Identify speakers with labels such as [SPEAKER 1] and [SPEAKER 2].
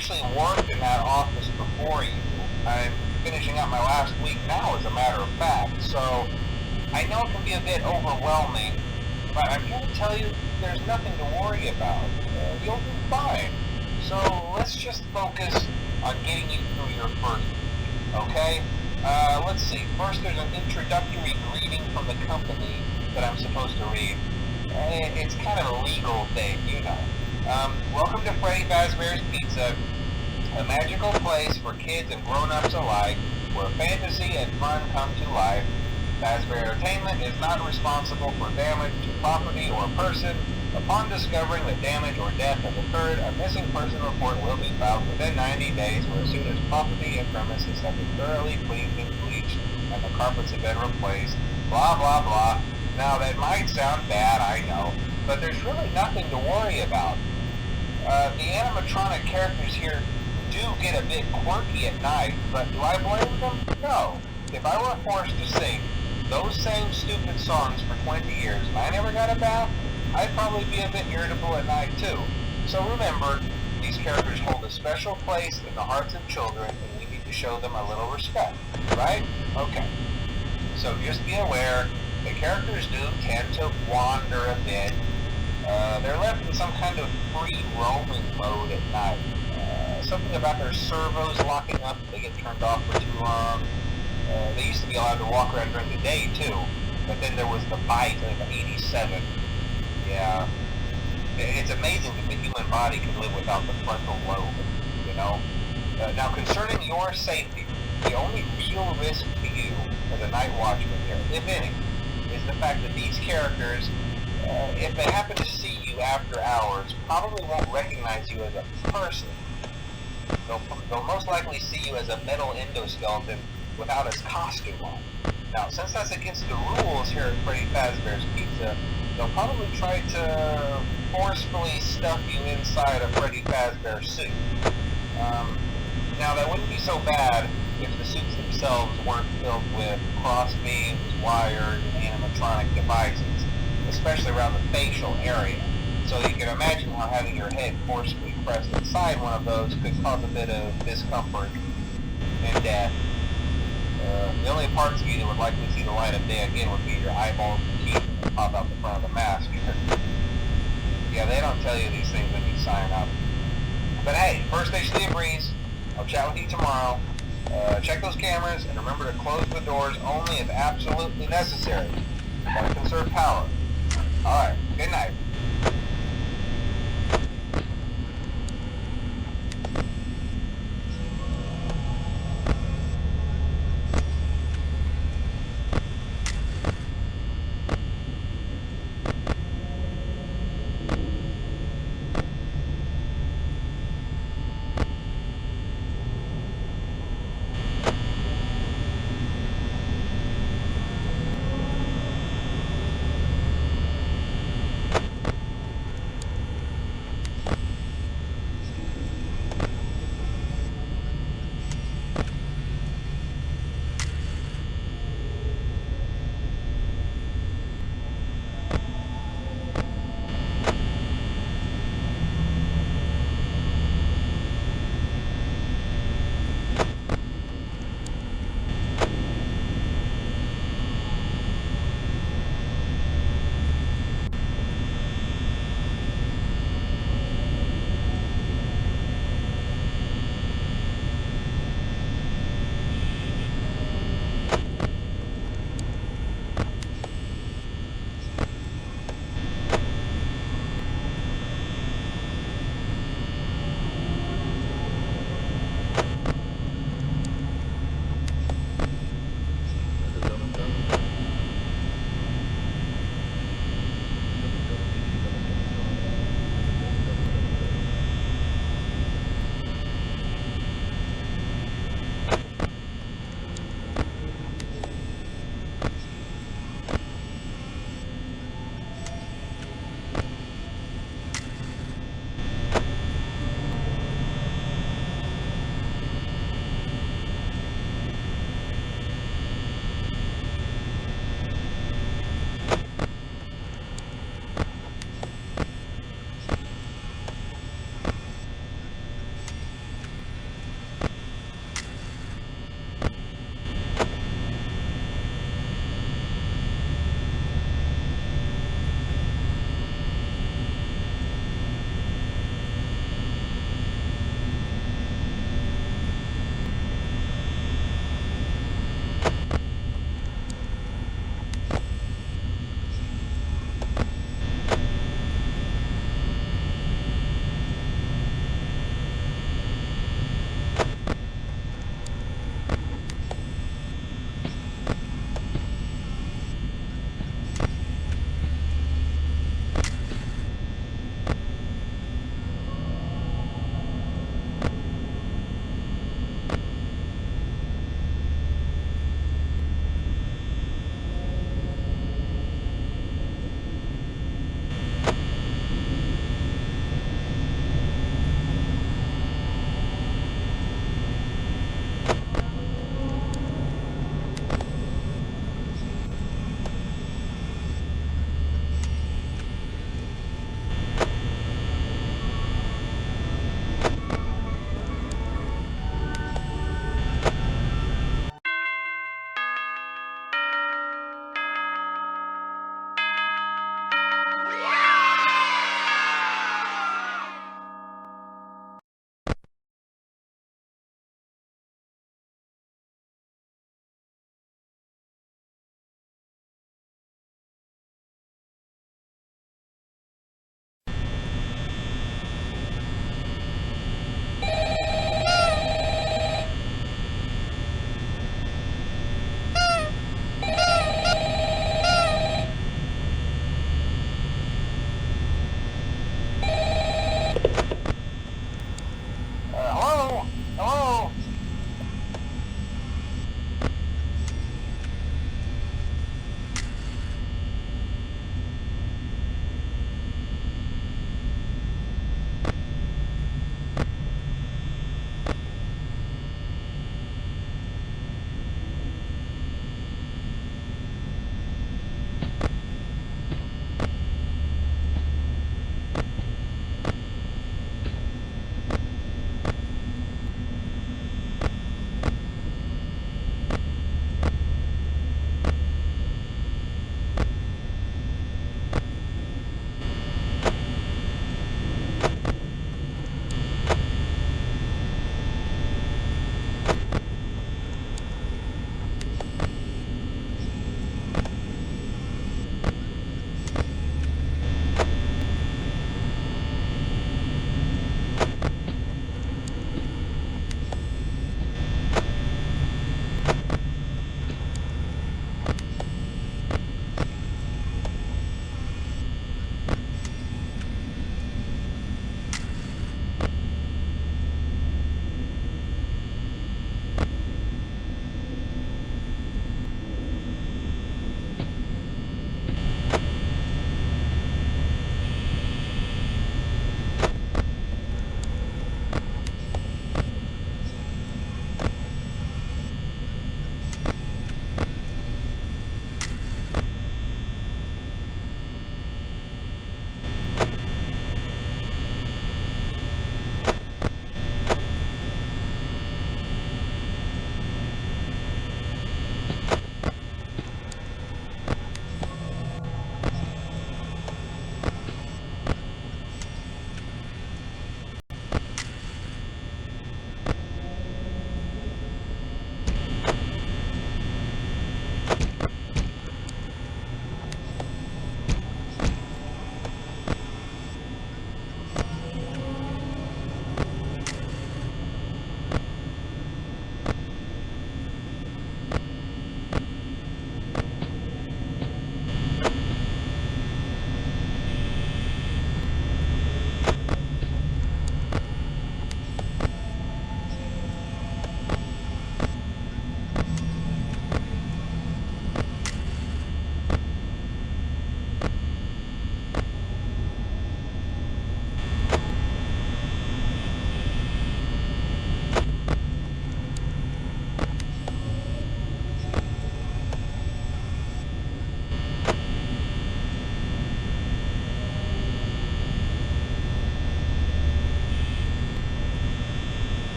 [SPEAKER 1] actually worked in that office before you. I'm finishing up my last week now, as a matter of fact, so I know it can be a bit overwhelming, but I'm here to tell you there's nothing to worry about. You'll be fine. So let's just focus on getting you through your first week, okay? Let's see. First, there's an introductory greeting from the company that I'm supposed to read. It's kind of a legal thing, you know. Welcome to Freddy Fazbear's Pizza, a magical place for kids and grown-ups alike, where fantasy and fun come to life. Fazbear Entertainment is not responsible for damage to property or person. Upon discovering that damage or death has occurred, a missing person report will be filed within 90 days or as soon as property and premises have been thoroughly cleaned and bleached and the carpets have been replaced. Blah, blah, blah. Now, that might sound bad, I know, but there's really nothing to worry about. The animatronic characters here do get a bit quirky at night, but do I blame them? No. If I were forced to sing those same stupid songs for 20 years and I never got a bath, I'd probably be a bit irritable at night too. So remember, these characters hold a special place in the hearts of children and we need to show them a little respect, right? Okay. So just be aware, the characters do tend to wander a bit. They're left in some kind of free roaming mode at night. Something about their servos locking up if they get turned off for too long. They used to be allowed to walk around during the day too, but then there was the bite of 87. Yeah, it's amazing that the human body can live without the frontal lobe, you know? Now, concerning your safety, the only real risk to you as a night watchman here, if any, is the fact that these characters, if they happen to see you after hours, probably won't recognize you as a person. They'll most likely see you as a metal endoskeleton without its costume on. Now, since that's against the rules here at Freddy Fazbear's Pizza, they'll probably try to forcefully stuff you inside a Freddy Fazbear suit. Now, that wouldn't be so bad if the suits themselves weren't filled with crossbeams, wired, and animatronic devices, especially around the facial area. So you can imagine how having your head forcefully pressed inside one of those could cause a bit of discomfort and death. The only parts of you that would likely see the light of day again would be your eyeballs and teeth that pop out the front of the mask. Yeah, they don't tell you these things when you sign up. But hey, first station of the breeze. I'll chat with you tomorrow. Check those cameras and remember to close the doors only if absolutely necessary. Gotta conserve power. Alright, good night.